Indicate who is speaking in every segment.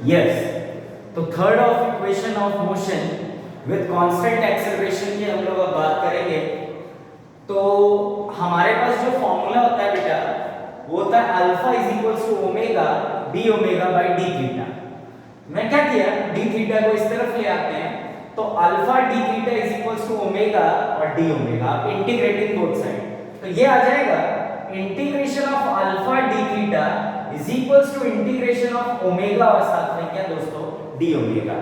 Speaker 1: Yes. तो third of equation of motion with constant acceleration की हम लोग अब बात करेंगे। तो हमारे पास जो फॉर्मूला होता है बेटा वो होता है alpha is equals to omega d omega by d theta. मैं क्या किया, डी थीटा को इस तरफ ले आते हैं, तो alpha d theta is equals to omega और डी ओमेगा, आप इंटीग्रेटिंग बोथ साइड, तो ये आ जाएगा integration of alpha d theta is equals to integration of omega और साथ में क्या दोस्तों डी ओमेगा।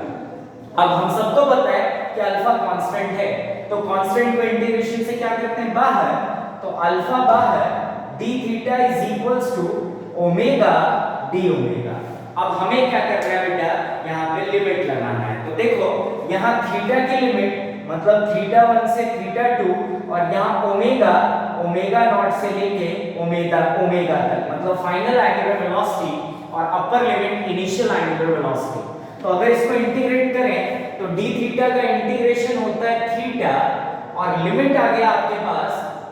Speaker 1: अब हम सबको पता है कि अल्फा कांस्टेंट है, तो कांस्टेंट को इंटीग्रेशन से क्या करते हैं बाहर, तो अल्फा बाहर, d theta is equals to omega d omega. अब हमें क्या करना है बेटा, यहाँ पे लिमिट लगाना है। तो देखो यहाँ थीटा की लिमिट मतलब थीटा 1 से थीटा 2 और यहाँ ओमेगा ओमेगा नॉट से लेके ओमेगा तक, मतलब फाइनल एंगुलर वेलोसिटी और upper limit initial angular velocity. तो अगर इसको इंटीग्रेट करें तो डी थीटा का इंटीग्रेशन होता है थीटा और लिमिट आ गया आपके पास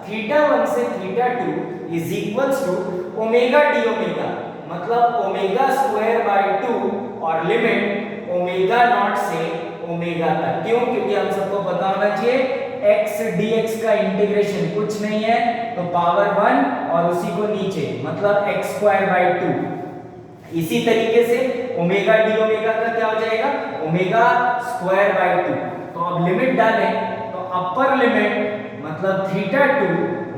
Speaker 1: थीटा 1 से theta 2 is equals to omega d omega, मतलब ओमेगा स्क्वायर बाय 2 और लिमिट ओमेगा नॉट से ओमेगा तक। क्यों? क्योंकि हम सबको पता होना चाहिए x dx का इंटीग्रेशन कुछ नहीं है तो पावर 1 और उसी को नीचे मतलब x स्क्वायर बाय 2। इसी तरीके से ओमेगा डी ओमेगा का क्या हो जाएगा, ओमेगा स्क्वायर बाय 2। तो अब लिमिट डालें तो अपर लिमिट मतलब थीटा 2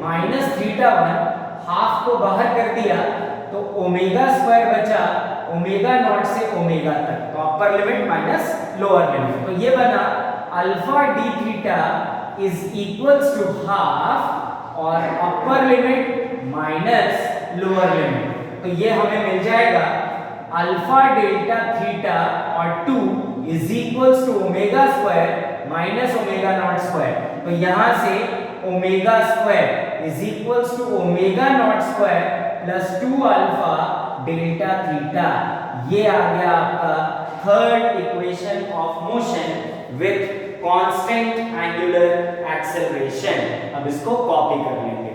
Speaker 1: माइनस थीटा 1 हाफ को बाहर कर दिया तो ओमेगा स्क्वायर बचा ओमेगा नॉट से ओमेगा तक, तो upper limit minus lower limit. तो ये बना alpha d theta is equals to half और upper limit minus lower limit. तो ये हमें मिल जाएगा अल्फा डेल्टा थीटा और 2 is equals to omega square minus omega not square. तो यहां से omega square is equals to omega not square plus 2 alpha delta theta. ये आ गया आपका third equation of motion with constant angular acceleration. अब इसको कॉपी कर लेंगे।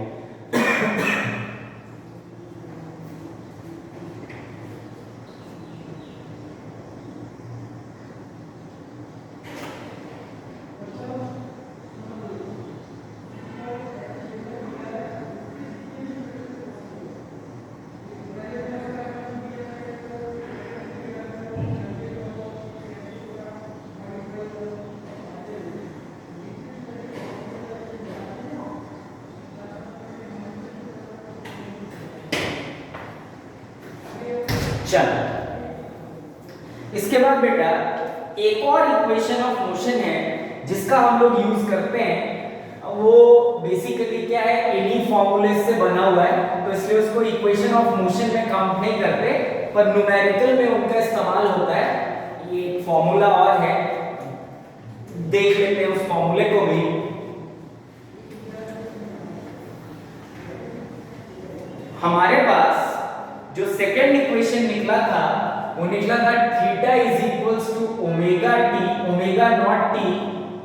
Speaker 1: चलो इसके बाद बेटा एक और इक्वेशन ऑफ मोशन है जिसका हम लोग यूज करते हैं, वो बेसिकली क्या है इन्हीं फॉर्मूले से बना हुआ है, तो इसलिए उसको इक्वेशन ऑफ मोशन में काउंट नहीं करते पर न्यूमेरिकल में उनका इस्तेमाल होता है। ये एक फॉर्मूला और है, देख लेते हैं उस फॉर्मूले को भी। हमारे पास जो सेकेंड इक्वेशन निकला था वो निकला था theta is equals to omega t omega not t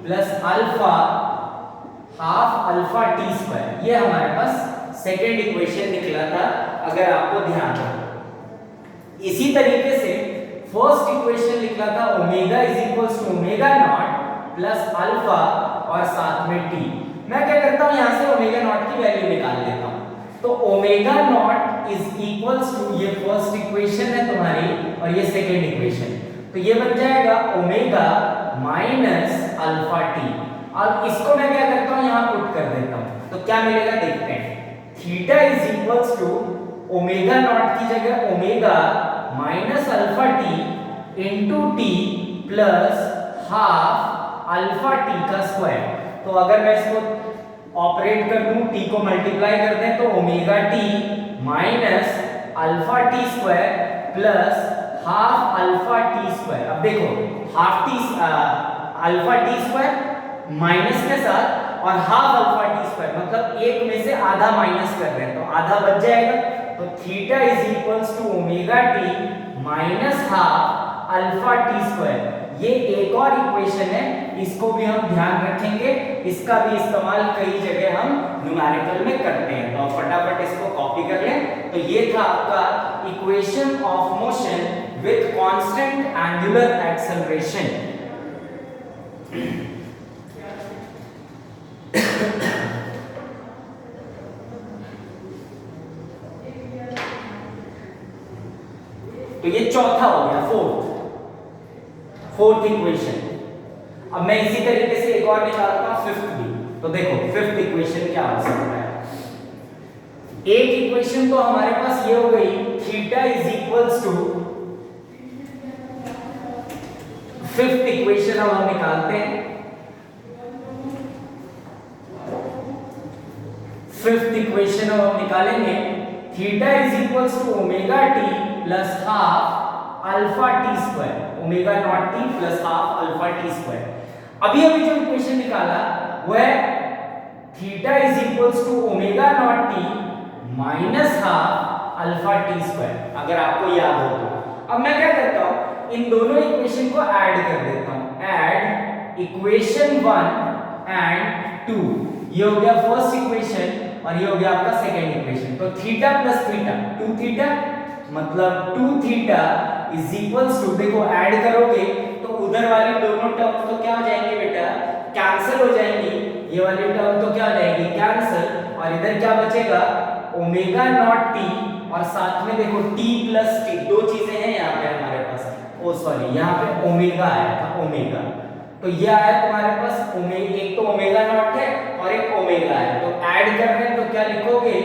Speaker 1: plus alpha half alpha t square. ये हमारे पास सेकेंड इक्वेशन निकला था अगर आपको ध्यान हो। इसी तरीके से फर्स्ट इक्वेशन निकला था omega is equals to omega not plus alpha और साथ में टी। मैं क्या करता हूं यहां से ओमेगा नॉट की वैल्यू निकाल लेता हूं, तो omega not is equals to ये फर्स्ट इक्वेशन है तुम्हारी और ये सेकेंड इक्वेशन, तो ये बन जाएगा ओमेगा माइनस अल्फा टी। अब इसको मैं क्या करता हूं यहां पुट कर देता हूं, तो क्या मिलेगा देखते हैं। Theta is equals to omega not की जगह omega minus alpha t into t plus half alpha t का स्क्वायर। तो अगर मैं इसको ऑपरेट कर दूं, टी को मल्टीप्लाई कर दें तो omega t minus alpha t square plus half alpha t square. अब देखो half T alpha t square minus के साथ और हाफ अल्फा टी स्क्वायर मतलब एक में से आधा माइनस कर रहे हैं तो आधा बच जाएगा। तो theta is equals to omega t minus half alpha t square. ये एक और इक्वेशन है, इसको भी हम ध्यान रखेंगे, इसका भी इस्तेमाल कई जगह हम न्यूमेरिकल में करते हैं, तो फटाफट इसको कॉपी कर लें। तो ये था आपका equation of motion with constant angular acceleration. तो ये चौथा हो गया, फोर्थ इक्वेशन। अब मैं इसी तरीके से एक और निकालता हूं, फिफ्थ भी। तो देखो फिफ्थ इक्वेशन क्या हो सकता है। एक इक्वेशन तो हमारे पास ये हो गई, theta is equals to, fifth equation अब हम निकालते हैं। फिफ्थ इक्वेशन अब हम निकालेंगे, theta is equals to omega t plus half alpha t square, omega not t plus half alpha t square. अभी अभी जो इक्वेशन निकाला वो है theta is equals to omega not t minus half alpha t square, अगर आपको याद हो तो। अब मैं क्या करता हूं, इन दोनों इक्वेशन को ऐड कर देता हूं। ऐड इक्वेशन 1 एंड 2, ये हो गया फर्स्ट इक्वेशन और ये हो गया आपका सेकंड इक्वेशन। तो थीटा प्लस थीटा 2 थीटा मतलब 2 थीटा इज इक्वल्स टू, देखो ऐड करोगे तो उधर वाली दोनों टर्म्स तो क्या हो जाएंगे बेटा, कैंसिल हो जाएंगी। ये वाली टर्म तो क्या हो जाएगी, कैंसिल, और इधर क्या बचेगा, ओमेगा नॉट टी, और साथ में देखो t प्लस टी, दो चीजें हैं यहाँ पे हमारे पास। ओ सॉरी, यहाँ पे ओमेगा आया था, ओमेगा। तो ये आया तुम्हारे पास ओमेगा, एक तो ओमेगा नॉट है और एक ओमेगा है। तो ऐड कर रहे हैं तो क्या लिखोगे,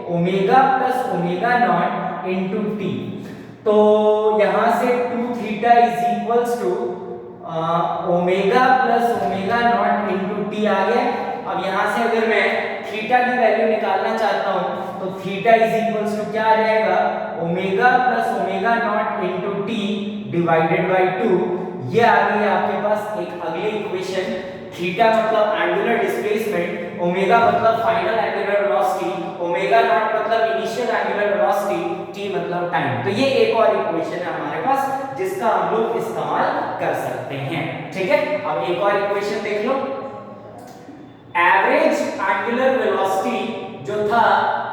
Speaker 1: omega plus omega naught into t. तो यहां से 2 theta is equals to omega plus omega naught into t आ गया। अब यहां से अगर मैं थीटा की वैल्यू निकालना चाहता हूं तो थीटा इज इक्वल्स टू क्या आ जाएगा, omega plus omega naught into T divided by 2। ये आ गई आपके पास एक अगली इक्वेशन। थीटा मतलब एंगुलर डिस्प्लेसमेंट, ओमेगा मतलब final angular velocity, omega naught मतलब इनिशियल एंगुलर वेलोसिटी, टी मतलब टाइम। तो ये एक और इक्वेशन है हमारे पास जिसका हम लोग इस्तेमाल कर सकते हैं। ठीक है, अब एक और इक्वेशन देख लो। एवरेज एंगुलर वेलोसिटी जो था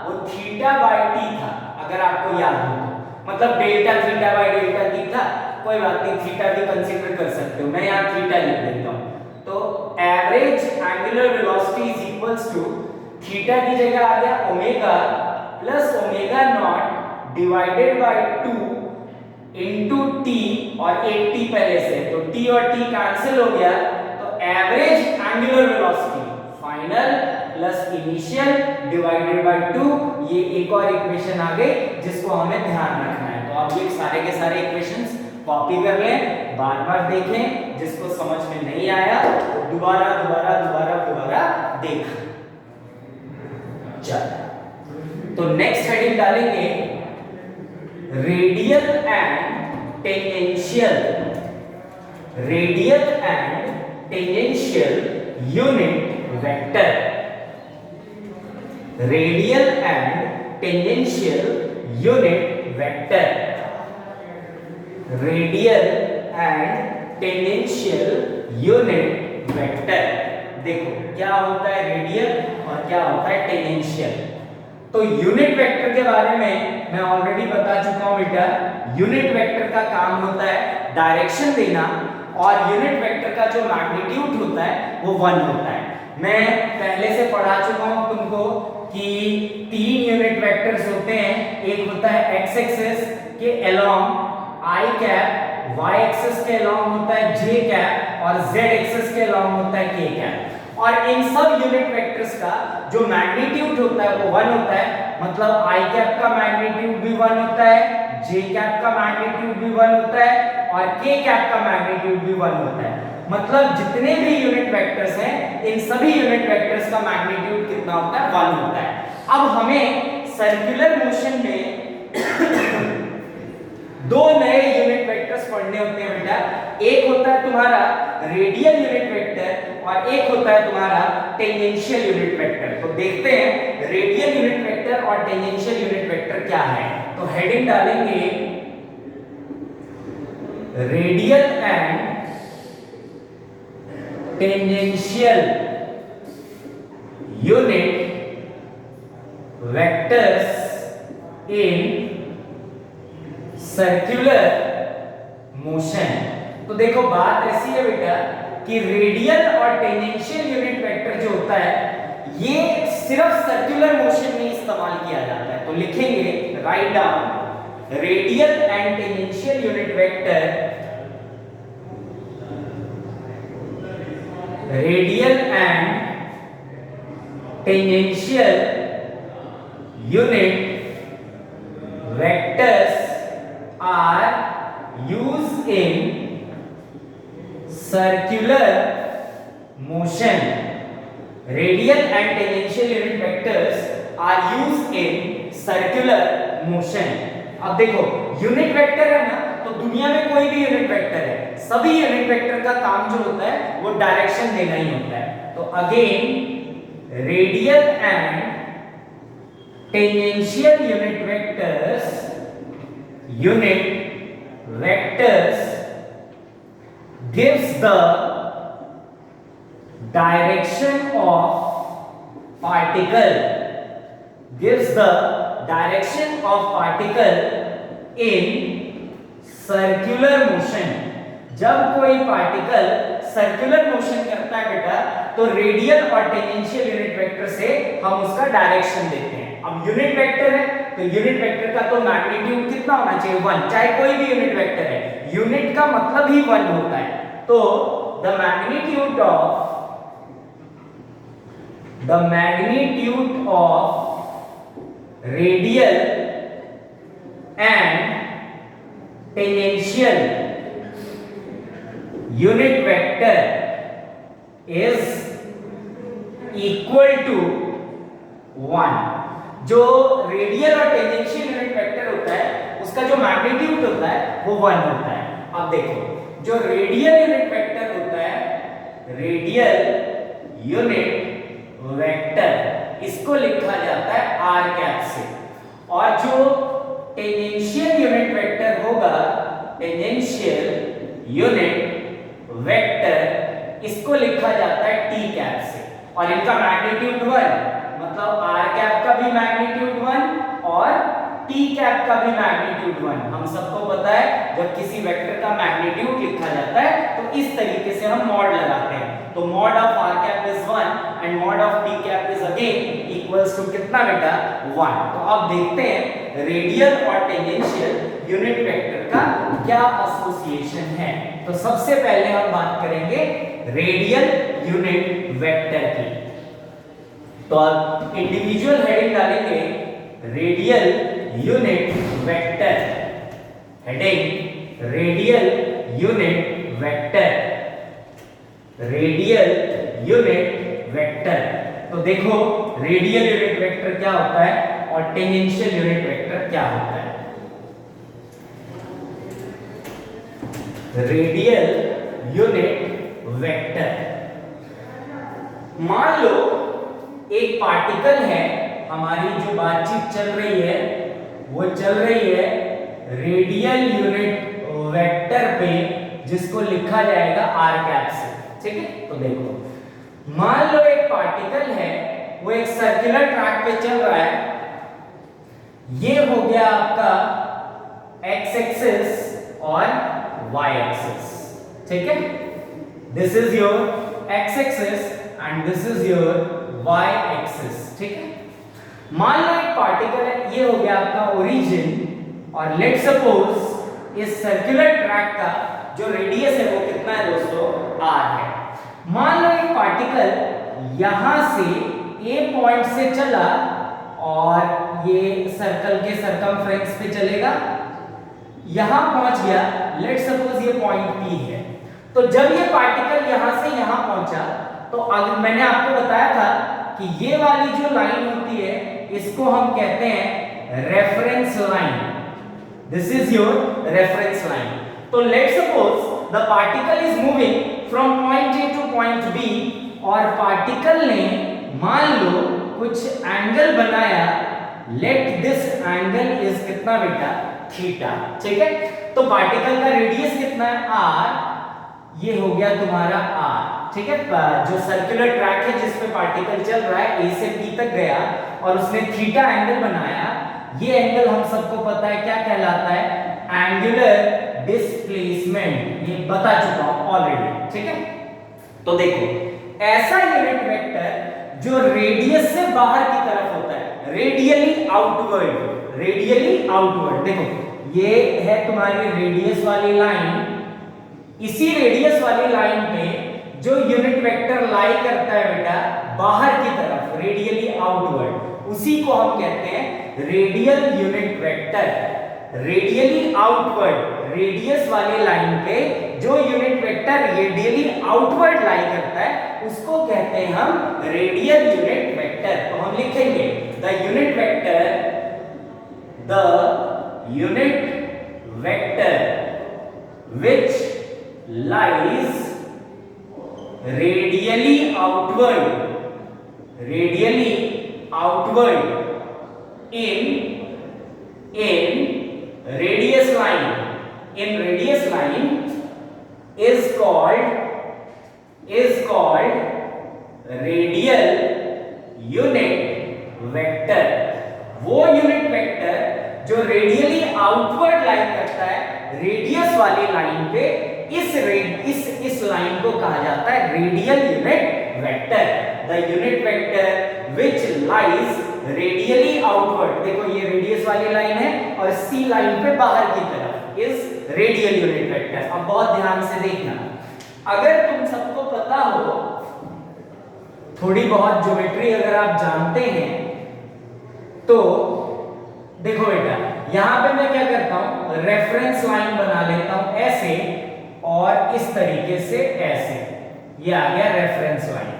Speaker 1: वो थीटा बाय टी था, अगर आपको याद हो तो। मतलब delta theta by delta T था, कोई बात नहीं, थीटा भी कंसीडर कर सकते हो, मैं यहाँ थीटा लिख देता हूँ। तो average angular velocity is equals to, theta की जगह आ गया omega plus omega not divided by 2 into t, और एक टी पहले से, तो टी और टी कैंसिल हो गया। तो average angular velocity final plus initial divided by 2, ये एक और इक्वेशन आ गई जिसको हमें ध्यान रखना है। तो आप ये सारे के सारे इक्वेशंस कॉपी कर लें, बार बार देखें, जिसको समझ में नहीं आया तो दोबारा दोबारा दोबारा दोबारा देखें। चलो, तो नेक्स्ट हेडिंग डालेंगे radial and tangential, radial and tangential unit vector, radial and tangential unit vector, radial and tangential unit vector. देखो क्या होता है रेडियल और क्या होता है टेंजेंशियल। तो यूनिट वेक्टर के बारे में मैं ऑलरेडी बता चुका हूं बेटा। यूनिट वेक्टर का काम होता है डायरेक्शन देना, और यूनिट वेक्टर का जो मैग्नीट्यूड होता है वो 1 होता है। मैं पहले से पढ़ा चुका हूं तुमको कि 3 यूनिट वेक्टर्स होते हैं। एक होता है एक्स एक्सिस के अलोंग आई कैप, y एक्सिस के अलोंग होता है j कैप, और z एक्सिस के अलोंग होता है k कैप। और इन सब यूनिट वेक्टर्स का जो मैग्नीट्यूड होता है वो 1 होता है। मतलब i कैप का मैग्नीट्यूड भी 1 होता है, j कैप का मैग्नीट्यूड भी 1 होता है, और k कैप का मैग्नीट्यूड भी 1 होता है। मतलब जितने भी यूनिट वेक्टर्स हैं, इन सभी यूनिट वेक्टर्स का मैग्नीट्यूड कितना होता है, 1 होता है। अब हमें सर्कुलर मोशन में दो नए यूनिट वेक्टर्स पढ़ने होते हैं बेटा। एक होता है तुम्हारा रेडियल यूनिट वेक्टर और एक होता है तुम्हारा टेंजेंशियल यूनिट वेक्टर। तो देखते हैं रेडियल यूनिट वेक्टर और टेंजेंशियल यूनिट वेक्टर क्या है। तो हेडिंग डालेंगे radial and tangential unit vectors in circular motion. तो देखो बात ऐसी है बेटा कि रेडियल और टेंजेंशियल यूनिट वेक्टर जो होता है ये सिर्फ सर्कुलर मोशन में इस्तेमाल किया जाता है। तो लिखेंगे, write down, radial and tangential unit vector, radial and tangential unit vectors are used in circular motion. Radial and tangential unit vectors are used in circular motion. अब देखो यूनिट वेक्टर है ना, तो दुनिया में कोई भी यूनिट वेक्टर है, सभी यूनिट वेक्टर का काम जो होता है वो डायरेक्शन देना ही होता है। तो again radial and tangential unit vectors gives the direction of particle, in circular motion। जब कोई पार्टिकल सर्कुलर मोशन करता है बेटा, तो रेडियल और टेंजेंशियल यूनिट वेक्टर से हम उसका डायरेक्शन देते हैं। अब यूनिट वेक्टर है तो यूनिट वेक्टर का तो मैग्नीट्यूड कितना होना चाहिए, 1, चाहे कोई भी यूनिट वेक्टर है, यूनिट का मतलब ही 1 होता है। तो the magnitude of radial and tangential unit vector is equal to 1। जो रेडियल और टेंजेंशियल यूनिट वेक्टर होता है उसका जो मैग्नीट्यूड होता है वो 1 होता है। अब देखो जो रेडियल यूनिट वेक्टर होता है, रेडियल यूनिट वेक्टर, इसको लिखा जाता है r कैप से, और जो टेंजेंशियल यूनिट वेक्टर होगा, टेंजेंशियल यूनिट वेक्टर, इसको लिखा जाता है t कैप से, और इनका मैग्नीट्यूड 1, मतलब r कैप का भी मैग्नीट्यूड 1 और t कैप का भी मैग्नीट्यूड 1। हम सबको पता है जब किसी वेक्टर का मैग्नीट्यूड लिखा जाता है तो इस तरीके से हम मॉड लगाते हैं। तो mod of r cap is 1 and mod of t cap is again equals to कितना बेटा, 1। तो अब देखते हैं रेडियल और टेंजेंशियल यूनिट वेक्टर का क्या एसोसिएशन है। तो सबसे पहले हम बात करेंगे रेडियल यूनिट वेक्टर की। तो अब इंडिविजुअल हेडिंग डालेंगे, radial unit vector, heading radial unit vector, radial unit vector. तो देखो रेडियल यूनिट वेक्टर क्या होता है और टेंजेंशियल यूनिट वेक्टर क्या होता है। रेडियल यूनिट वेक्टर, मान लो एक पार्टिकल है, हमारी जो बातचीत चल रही है वो चल रही है रेडियल यूनिट वेक्टर पे, जिसको लिखा जाएगा r कैप से, ठीक है। तो देखो मान लो एक पार्टिकल है, वो एक सर्कुलर ट्रैक पे चल रहा है, ये हो गया आपका x एक्सिस और y एक्सिस, ठीक है। This is your x axis and this is your y axis, ठीक है। मान लो एक पार्टिकल है, ये हो गया आपका ओरिजिन, और लेट सपोज इस सर्कुलर ट्रैक का जो रेडियस है वो कितना है दोस्तों, r है। मान लो एक पार्टिकल यहां से a पॉइंट से चला और ये सर्कल के सरकमफ्रेंस पे चलेगा, यहां पहुंच गया, लेट सपोज ये पॉइंट P है। तो जब ये पार्टिकल यहां से यहां पहुंचा, तो अगर मैंने आपको बताया था कि ये वाली जो लाइन होती है इसको हम कहते हैं reference line, this is your reference line. तो let suppose the particle is moving from point A to point B, और पार्टिकल ने मान लो कुछ एंगल बनाया, लेट दिस एंगल इज कितना बेटा, थीटा, ठीक है। तो पार्टिकल का रेडियस कितना है, r, ये हो गया तुम्हारा r, ठीक है। जो सर्कुलर ट्रैक है जिस पे पार्टिकल चल रहा है, a से b तक गया और उसने थीटा एंगल बनाया, ये एंगल हम सबको पता है क्या कहलाता है, एंगुलर डिस्प्लेसमेंट डिस्प्लेसमेंट ये बता चुका हूं ऑलरेडी, ठीक है। तो देखो ऐसा यूनिट वेक्टर जो रेडियस से बाहर की तरफ होता है, रेडियली आउटवर्ड, रेडियली आउटवर्ड। देखो ये है तुम्हारी रेडियस वाली लाइन, इसी रेडियस वाली लाइन पे जो यूनिट वेक्टर लाई करता है बेटा बाहर की तरफ, रेडियली आउटवर्ड, उसी को हम कहते हैं radial unit vector. Radially outward, radius वाली लाइन पे जो यूनिट वेक्टर रेडियली आउटवर्ड लाई करता है उसको कहते हैं हम रेडियल यूनिट वेक्टर। तो हम लिखेंगे the unit vector which lies radially outward in radius line is called radial unit vector। वो यूनिट वेक्टर जो रेडियली आउटवर्ड लाइन करता है रेडियस वाली लाइन पे, इस लाइन को कहा जाता है radial unit vector. The unit vector which lies radially outward, देखो ये रेडियस वाली लाइन है और सी लाइन पे बाहर की तरफ इज रेडियल यूनिट वेक्टर। अब बहुत ध्यान से देखना, अगर तुम सबको पता हो थोड़ी बहुत ज्योमेट्री अगर आप जानते हैं तो देखो बेटा यहां पे मैं क्या करता हूं, रेफरेंस लाइन बना लेता हूं ऐसे और इस तरीके से ऐसे, ये आ गया रेफरेंस लाइन,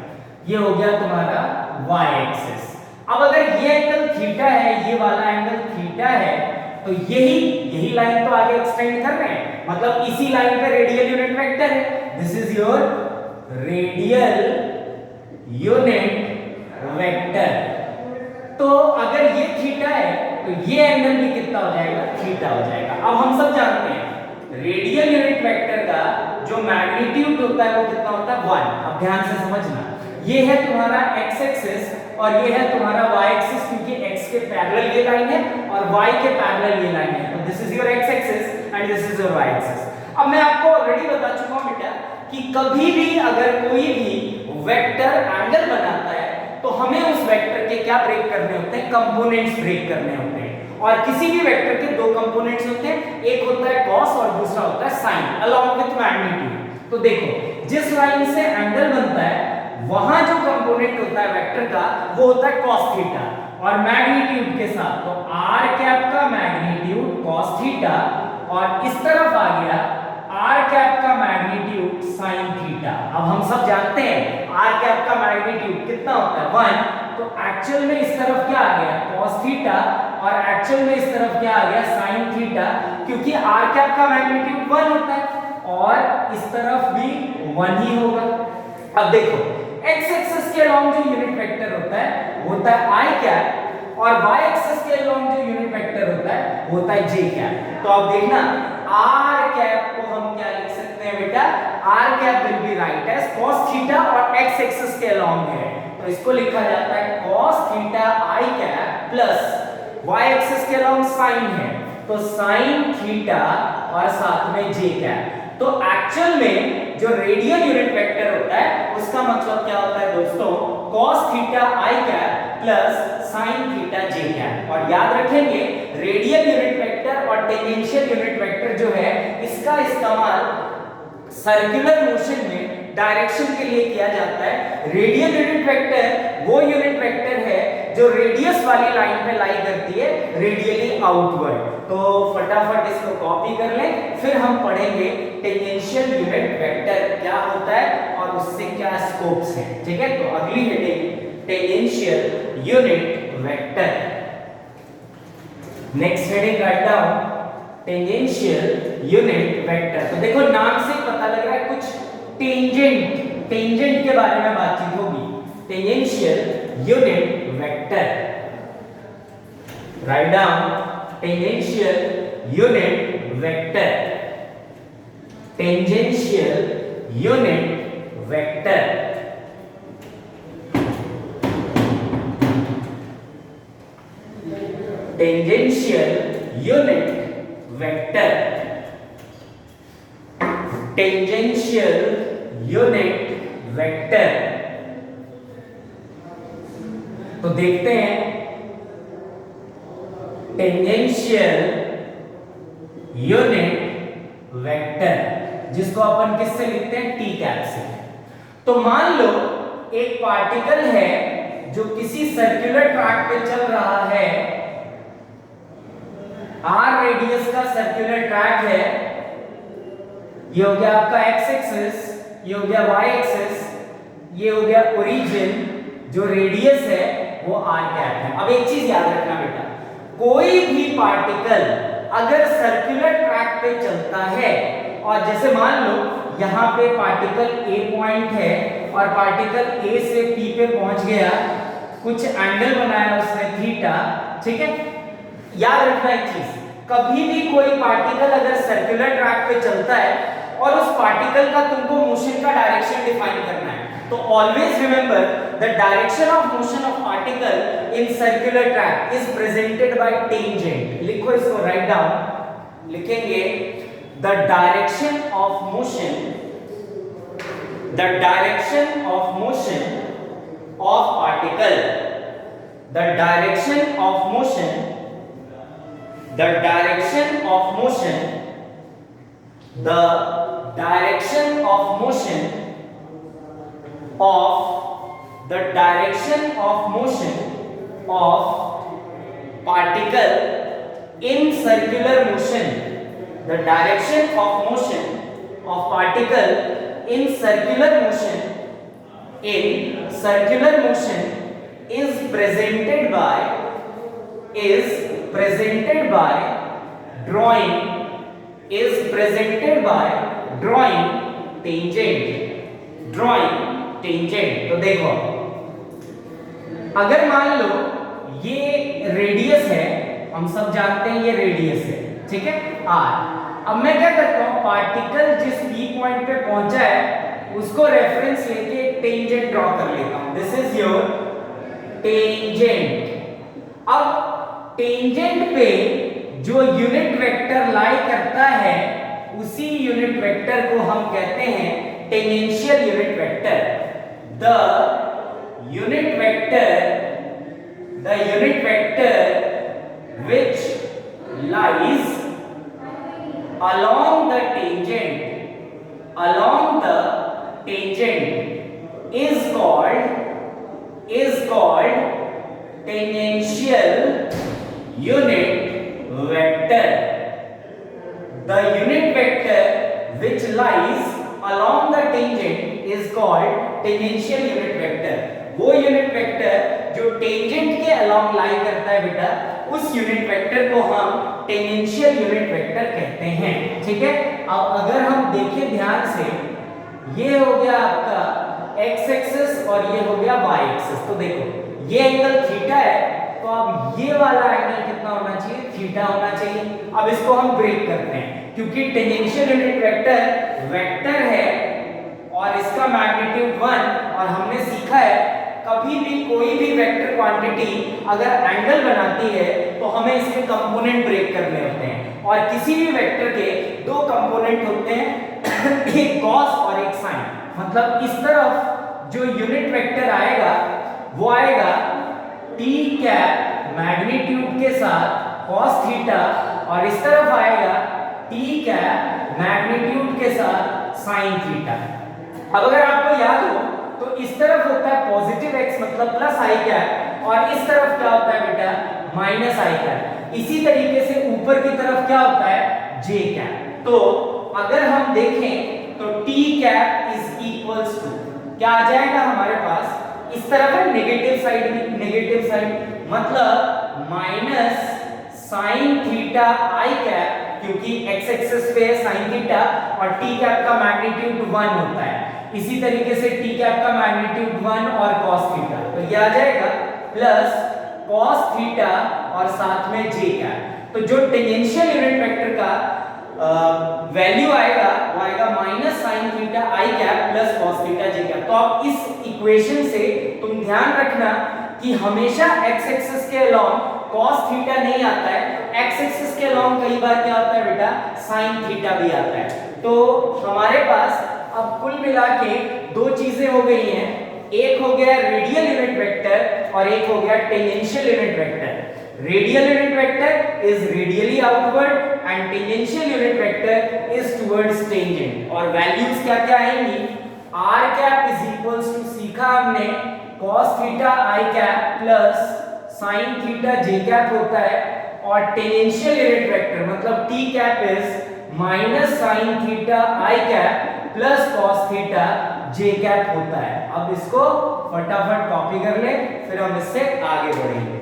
Speaker 1: ये हो गया तुम्हारा y एक्सिस। अब अगर ये एंगल थीटा है, ये वाला एंगल थीटा है, तो यही लाइन तो आगे एक्सटेंड कर रहे हैं, मतलब इसी लाइन पे रेडियल यूनिट वेक्टर है। This is your radial unit vector. तो अगर ये थीटा है तो ये एंगल भी कितना हो जाएगा, थीटा हो जाएगा। अब हम सब जानते हैं रेडियल यूनिट वेक्टर का जो मैग्नीट्यूड होता है वो कितना होता है, 1। अब ध्यान से समझना, ये है तुम्हारा x एक्सिस और ये है तुम्हारा y एक्सिस, क्योंकि x के पैरेलल ये लाइन है और y के पैरेलल ये लाइन है। तो this is your x axis and this is your y axis. अब मैं आपको ऑलरेडी बता चुका हूं बेटा कि कभी भी अगर कोई भी वेक्टर एंगल बनाता है तो हमें उस वेक्टर के क्या ब्रेक करने होते हैं, कंपोनेंट्स ब्रेक करने होते हैं। और किसी भी वेक्टर के दो कंपोनेंट्स होते हैं, एक होता है cos और दूसरा होता है sin along with magnitude। तो देखो जिस लाइन से एंगल बनता है वहां जो कंपोनेंट होता है वेक्टर का वो होता है cos थीटा और मैग्नीट्यूड के साथ, तो r कैप का मैग्नीट्यूड cos थीटा और इस तरफ आ गया r कैप का मैग्नीट्यूड sin थीटा। अब हम सब जानते हैं r कैप का मैग्नीट्यूड कितना होता है, 1। तो एक्चुअल में इस तरफ क्या आ गया, cos थीटा, और एक्चुअल में इस तरफ क्या आ गया, sin थीटा, क्योंकि r कैप का मैग्नीट्यूड 1 होता है और इस तरफ भी 1 ही होगा। अब देखो x एक्सिस के अलोंग जो यूनिट वेक्टर होता है वो होता है i कैप और y एक्सिस के अलोंग जो यूनिट वेक्टर होता है वो होता है j कैप। तो अब देखना r कैप को हम क्या लिख सकते हैं बेटा, r cap will be write as cos theta और x एक्सिस के अलोंग है तो इसको लिखा जाता है cos theta i cap plus y axis के अलोंग sin है तो sin थीटा और साथ में j कैप। तो एक्चुअल में जो रेडियल यूनिट वेक्टर होता है उसका मतलब क्या होता है दोस्तों, cos theta i cap plus sin theta j cap. और याद रखेंगे रेडियल यूनिट वेक्टर और टेंजेंशियल यूनिट वेक्टर जो है इसका इस्तेमाल सर्कुलर मोशन में डायरेक्शन के लिए किया जाता है। रेडियल यूनिट वेक्टर वो यूनिट वेक्टर है जो रेडियस वाली लाइन पे लाई करती है रेडियली आउटवर्ड। तो फटाफट इसको कॉपी कर लें, फिर हम पढ़ेंगे टेंजेंशियल यूनिट वेक्टर क्या होता है और उससे क्या स्कोप्स हैं, ठीक है। तो अगली heading tangential unit vector. Next heading write down tangential unit vector. तो देखो नाम से पता लग रहा है कुछ टेंजेंट के बारे में बातचीत होगी। Tangential unit vector, write down tangential unit vector, tangential unit vector. Tangential unit vector. Tangential unit vector. तो देखते हैं टेंजेंशियल यूनिट वेक्टर, जिसको अपन किससे लिखते हैं, टी कैप से। तो मान लो एक पार्टिकल है जो किसी सर्कुलर ट्रैक पे चल रहा है, आर रेडियस का सर्कुलर ट्रैक है, ये हो गया आपका एक्स एक्सिस, ये हो गया वाई एक्सिस, ये हो गया ओरिजिन, जो रेडियस है वो आर कैप है। अब एक चीज याद रखना बेटा, कोई भी पार्टिकल अगर सर्कुलर ट्रैक पे चलता है, और जैसे मान लो यहां पे पार्टिकल ए पॉइंट है और पार्टिकल ए से पी पे पहुंच गया, कुछ एंगल बनाया उसने थीटा, ठीक है। याद रखना एक चीज, कभी भी कोई पार्टिकल अगर सर्कुलर ट्रैक पे चलता है और उस पार्टिकल का तुमको मोशन का डायरेक्शन डिफाइन करना है, तो always remember the direction of motion of particle in circular track is presented by tangent. लिखो इसको, राइट डाउन, लिखेंगे the direction of motion, the direction of motion of particle, the direction of motion, the direction of motion, the direction of motion of, the direction of motion of particle in circular motion, the direction of motion of particle in circular motion, in circular motion is presented by drawing, is presented by drawing tangent, drawing tangent। तो देखो, अगर मान लो ये radius है, हम सब जानते हैं ये रेडियस है, ठीक है, r। अब मैं क्या करता हूं, पार्टिकल जिस पी पॉइंट पे पहुंचा है उसको रेफरेंस लेके एक टेंजेंट ड्रॉ कर लेता हूं, दिस इज योर टेंजेंट। अब टेंजेंट पे जो यूनिट वेक्टर लाई करता है, उसी यूनिट वेक्टर को हम कहते हैं tangential unit vector. The unit vector which lies along the tangent is called tangential unit vector। The unit vector which lies along the tangent is called tangential unit vector। वो unit vector जो tangent के along लाई करता है बेटा, उस unit vector को हम tangential unit vector कहते हैं, ठीक है। अब अगर हम देखें ध्यान से, ये हो गया आपका x एक्सिस और ये हो गया y एक्सिस। तो देखो ये एंगल थीटा है, तो अब ये वाला एंगल कितना होना चाहिए, थीटा होना चाहिए। अब इसको हम ब्रेक करते हैं, क्योंकि टेंजेंशियल यूनिट वेक्टर है और इसका मैग्नीट्यूड 1, और हमने सीखा है कभी भी कोई भी वेक्टर क्वांटिटी अगर एंगल बनाती है तो हमें इसके कंपोनेंट ब्रेक करने होते हैं, और किसी भी वेक्टर के दो कंपोनेंट होते हैं, एक कॉस और एक साइन। मतलब इस तरफ जो यूनिट वेक्टर आएगा वो आएगा t कैप मैग्नीट्यूड के साथ cos थीटा, और इस तरफ आएगा t कैप मैग्नीट्यूड के साथ sin थीटा। अब अगर आपको याद हो तो इस तरफ होता है पॉजिटिव x मतलब प्लस i कैप, और इस तरफ क्या होता है बेटा, माइनस i कैप। इसी तरीके से ऊपर की तरफ क्या होता है, j कैप। तो अगर हम देखें तो t cap is equals to क्या आ जाएगा हमारे पास, इस तरफ है नेगेटिव साइड, मतलब minus sine theta i cap, क्योंकि x एक्सिस पे है साइन थीटा और t कैप का मैग्नीट्यूड 1 होता है। इसी तरीके से t कैप का मैग्नीट्यूड 1 और cos थीटा, तो ये आ जाएगा प्लस cos थीटा और साथ में j कैप। तो जो टेंजेंशियल यूनिट वेक्टर का वैल्यू आएगा वो आएगा minus sine theta i cap plus cos theta j cap. तो अब इस इक्वेशन से तुम ध्यान रखना कि हमेशा x एक्सिस के अलोंग cos थीटा नहीं आता है, x एक्सिस के अलॉन्ग कई बार क्या होता है बेटा, sin थीटा भी आता है। तो हमारे पास अब कुल मिला के दो चीजें हो गई हैं, एक हो गया रेडियल यूनिट वेक्टर और एक हो गया tangential unit vector. Radial unit vector is radially outward and tangential unit vector is towards tangent. और वैल्यूज क्या क्या आएंगी, r cap is equals to, सीखा हमने cos theta i cap plus sin theta j cap होता है, और tangential unit vector मतलब t cap is minus sin theta i cap plus cos theta j cap होता है। अब इसको फटाफट कॉपी कर ले, फिर हम इससे आगे बढ़ेंगे।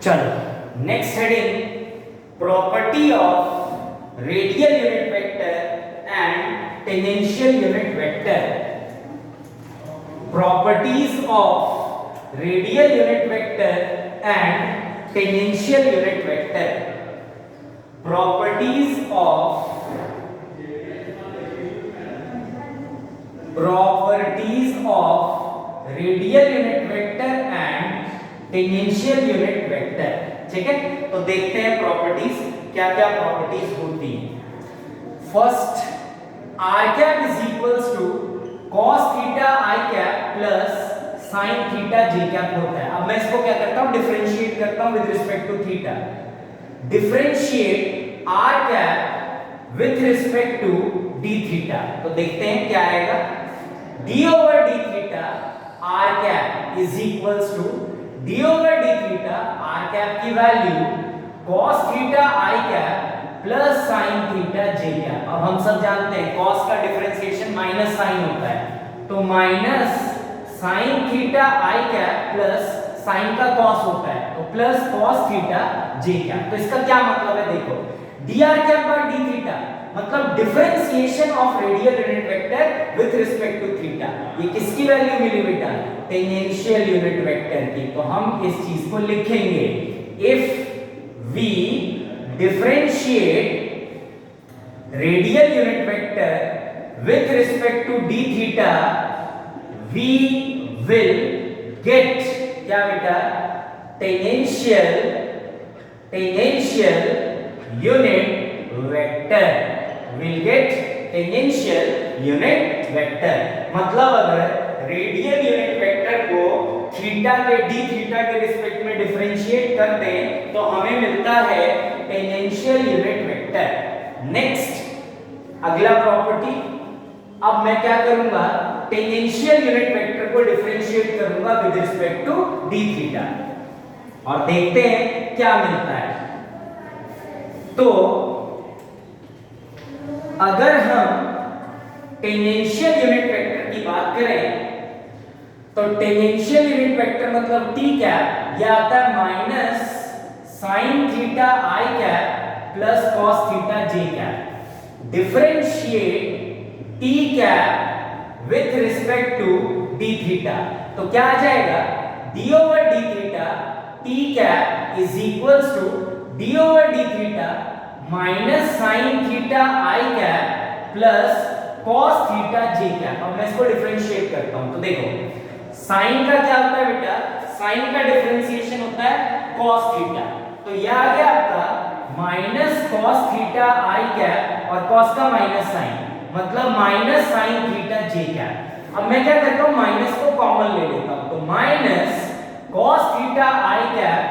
Speaker 1: चलो next heading, property of radial unit vector and tangential unit vector. Properties of radial unit vector and tangential unit vector. Properties of radial unit vector and tangential unit vector. ठीक है, तो देखते हैं प्रॉपर्टीज, क्या क्या प्रॉपर्टीज होती हैं। First, r cap is equals to cos theta i cap plus sin theta j cap होता है। अब मैं इसको क्या करता हूं, डिफरेंशिएट करता हूं with respect to theta. Differentiate r cap with respect to d theta, तो देखते हैं क्या आएगा। d over d theta r cap is equals to d over d theta r cap की value cos theta i cap plus sin theta j cap. अब हम सब जानते हैं cos का डिफरेंशिएशन माइनस sin होता है, तो minus sin theta i cap plus sin का cos होता है, तो plus cos theta j cap. तो इसका क्या मतलब है, देखो dr cap by d theta मतलब differentiation of radial unit vector with respect to theta. ये किसकी वैल्यू मिली बेटा, टेंजेंशियल यूनिट वेक्टर की। तो हम इस चीज को लिखेंगे, if we differentiate radial unit vector with respect to d theta we will get क्या बेटा, tangential unit vector, will get tangential unit vector. मतलब अगर रेडियल यूनिट वेक्टर को थीटा के d थीटा के रिस्पेक्ट में डिफरेंशिएट कर दें तो हमें मिलता है टेंजेंशियल यूनिट वेक्टर। नेक्स्ट अगला प्रॉपर्टी, अब मैं क्या करूंगा, टेंजेंशियल यूनिट वेक्टर को डिफरेंशिएट करूंगा with respect to d theta और देखते हैं क्या मिलता है। तो अगर हम टेंजेंशियल यूनिट वेक्टर की बात करें तो टेंजेंशियल यूनिट वेक्टर मतलब t कैप, यह आता है minus sin theta i cap plus cos theta j cap. Differentiate t cap with respect to d theta, तो क्या आ जाएगा, d over d theta t cap is equals to d over d theta minus sin theta i cap plus cos theta j cap. अब मैं इसको differentiate करता हूं, तो देखो sin का क्या होता है बेटा, sin का डिफरेंशिएशन होता है cos थीटा, तो यह आ गया आपका minus cos theta i cap और cos का माइनस sin मतलब minus sin theta j cap. अब मैं क्या करता हूं, माइनस को कॉमन ले लेता हूं, तो minus cos theta i cap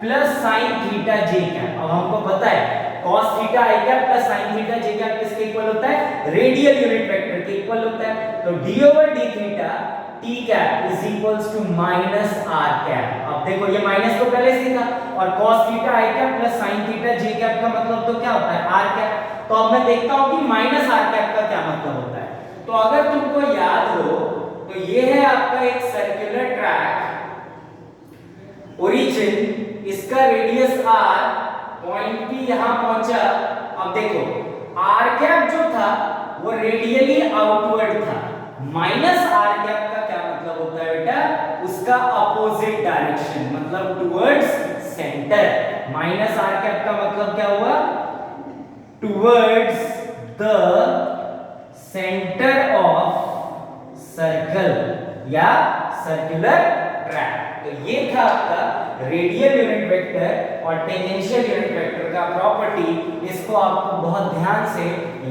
Speaker 1: plus sine theta j cap. अब हमको पता है cos theta i cap plus sine theta j cap किसके इक्वल होता है? रेडियल यूनिट वेक्टर के इक्वल होता है। तो d over d theta t cap is equals to minus r cap. अब देखो ये माइनस तो पहले से था, और cos theta i cap plus sin theta j cap का मतलब तो क्या होता है? r cap. तो अब मैं देखता हूं कि माइनस r कैप का क्या मतलब होता है। तो अगर तुमको याद हो तो ये है आपका एक सर्कुलर ट्रैक, ओरिजिन, इसका रेडियस r, पॉइंट P यहां पहुंचा। अब देखो r कैप जो था वो रेडियली आउटवर्ड था, माइनस r कैप का क्या मतलब होता है बेटा? उसका अपोजिट डायरेक्शन, मतलब towards centre. Minus r cap का मतलब क्या हुआ? Towards the centre of circle या सर्कुलर ट्रैक। तो ये था आपका रेडियल यूनिट वेक्टर और टेंजेंशियल यूनिट वेक्टर का प्रॉपर्टी। इसको आपको बहुत ध्यान से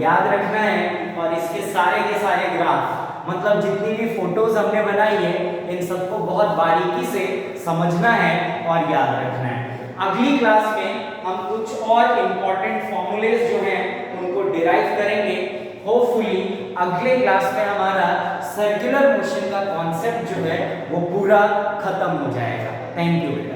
Speaker 1: याद रखना है, और इसके सारे के सारे ग्राफ, मतलब जितनी भी फोटोज हमने बनाई है, इन सबको बहुत बारीकी से समझना है और याद रखना है। अगली क्लास में हम कुछ और इंपॉर्टेंट फॉर्मूलेज जो हैं उनको डिराइव करेंगे। होपफुली अगले क्लास में हमारा सर्कुलर मोशन का कॉन्सेप्ट जो है वो पूरा खत्म हो जाएगा। थैंक यू बेटा।